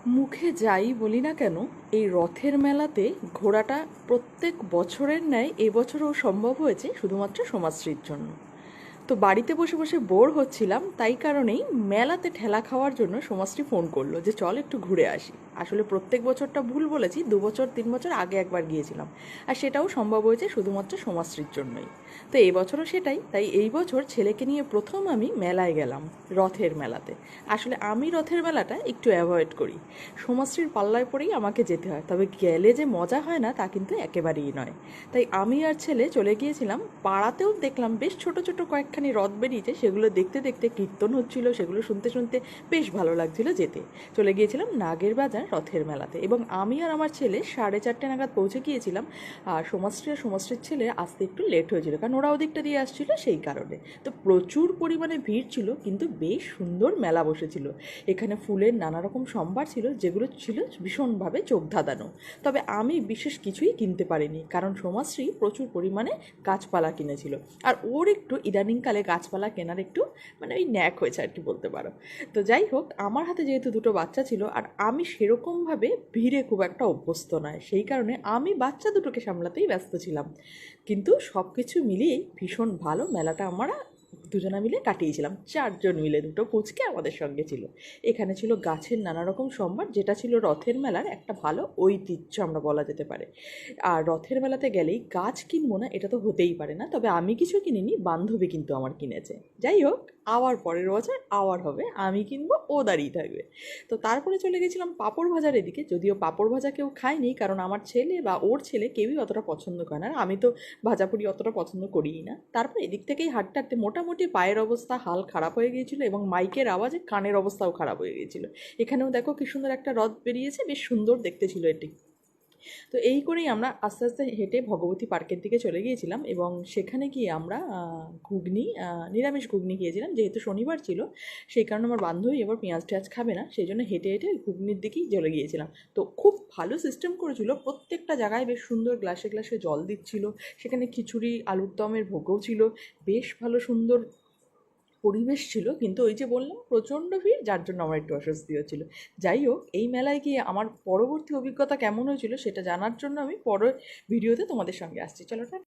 মুখে যাই বলি না কেন, এই রথের মেলাতে ঘোরাটা প্রত্যেক বছরের ন্যায় এবছরও সম্ভব হয়েছে শুধুমাত্র সমাজশ্রীর জন্য। তো বাড়িতে বসে বসে বোর হচ্ছিলাম, তাই কারণেই মেলাতে ঠেলা খাওয়ার জন্য সমাজশ্রী ফোন করলো যে চল একটু ঘুরে আসি। আসলে প্রত্যেক বছরটা ভুল বলেছি, 2 বছর 3 বছর আগে একবার গিয়েছিলাম, আর সেটাও সম্ভব হয়েছে শুধুমাত্র সমাজশ্রীর জন্যই। তো এই বছরও সেটাই, তাই এই বছর ছেলেকে নিয়ে প্রথম আমি মেলায় গেলাম, রথের মেলাতে। আসলে আমি রথের মেলাটা একটু অ্যাভয়েড করি, সমাজশ্রীর পাল্লায় পড়েই আমাকে যেতে হয়, তবে গেলে যে মজা হয় না তা কিন্তু একেবারেই নয়। তাই আমি আর ছেলে চলে গিয়েছিলাম পাড়াতেও। দেখলাম বেশ ছোট ছোট কয়েকখানি রথ বেরিয়েছে, সেগুলো দেখতে দেখতে কীর্তন হচ্ছিল, সেগুলো শুনতে শুনতে বেশ ভালো লাগছিল যেতে। চলে গিয়েছিলাম নাগের বাজার রথের মেলাতে, এবং আমি আর আমার ছেলে 4:30 নাগাদ পৌঁছে গিয়েছিলাম। আর সমাজশ্রী আর সমাজশ্রীর ছেলে আসতে একটু লেট হয়েছিল, কারণ ওরা ওদিকটা দিয়ে আসছিল সেই কারণে। তো প্রচুর পরিমাণে ভিড় ছিল, কিন্তু বেশ সুন্দর মেলা বসেছিল। এখানে ফুলের নানা রকম সম্ভার ছিল, যেগুলো ছিল ভীষণভাবে চোখ ধাঁধানো। তবে আমি বিশেষ কিছুই কিনতে পারিনি, কারণ সমাজশ্রী প্রচুর পরিমাণে গাছপালা কিনেছিল। আর ওর একটু ইদানিংকালে গাছপালা কেনার একটু ওই ন্যাক হয়েছে আর কি বলতে পারো। তো যাই হোক, আমার হাতে যেহেতু দুটো বাচ্চা ছিল, আর আমি সেরকমভাবে ভিড়ে খুব একটা অভ্যস্ত নয়, সেই কারণে আমি বাচ্চা দুটোকে সামলাতেই ব্যস্ত ছিলাম। কিন্তু সব কিছু মিলিয়েই ভীষণ ভালো মেলাটা আমরা দুজনা মিলে কাটিয়েছিলাম, 4 জন মিলে। দুটো পুচকে আমাদের সঙ্গে ছিল। এখানে ছিল গাছের নানা রকম সম্ভার, যেটা ছিল রথের মেলার একটা ভালো ঐতিহ্য আমরা বলা যেতে পারে। আর রথের মেলাতে গেলেই গাছ কিনবো না এটা তো হতেই পারে না, তবে আমি কিছু কিনিনি, বান্ধবী কিন্তু আমার কিনেছে। যাই হোক, আবার পরের বছর আবার হবে, আমি কিনবো, ও দাঁড়িয়ে থাকবে। তো তারপরে চলে গেছিলাম পাঁপড় ভাজার এদিকে, যদিও পাঁপড় ভাজা কেউ খায়নি, কারণ আমার ছেলে বা ওর ছেলে কেউই অতটা পছন্দ করে না, আর আমি তো ভাজাপুরি অতটা পছন্দ করিই না। তারপর এদিক থেকেই হাঁটতে হাঁটতে মোটামুটি পায়ের অবস্থা হাল খারাপ হয়ে গিয়েছিল, এবং মাইকের আওয়াজে কানের অবস্থাও খারাপ হয়ে গিয়েছিল। এখানেও দেখো কি সুন্দর একটা রথ বেরিয়েছে, বেশ সুন্দর দেখতে ছিল এটি। তো এই করেই আমরা আস্তে আস্তে হেঁটে ভগবতী পার্কের দিকে চলে গিয়েছিলাম, এবং সেখানে গিয়ে আমরা ঘুগনি, নিরামিষ ঘুগনি খেয়েছিলাম, যেহেতু শনিবার ছিল। সেই কারণে আমার বান্ধবী এবার পেঁয়াজ টেয়াজ খাবে না, সেই জন্য হেঁটে হেঁটে ঘুগনির দিকেই চলে গিয়েছিলাম। তো খুব ভালো সিস্টেম করেছিল, প্রত্যেকটা জায়গায় বেশ সুন্দর গ্লাসে গ্লাসে জল দিচ্ছিল। সেখানে খিচুড়ি আলুর দমের ভোগও ছিল, বেশ ভালো সুন্দর পরিবেশ ছিল। কিন্তু ওই যে বললাম প্রচণ্ড ভিড়, যার জন্য আমার একটু অস্বস্তি হচ্ছিল। যাই হোক, এই মেলায় গিয়ে আমার পরবর্তী অভিজ্ঞতা কেমন হয়েছিল সেটা জানার জন্য আমি পরের ভিডিওতে তোমাদের সঙ্গে আসছি। চলো।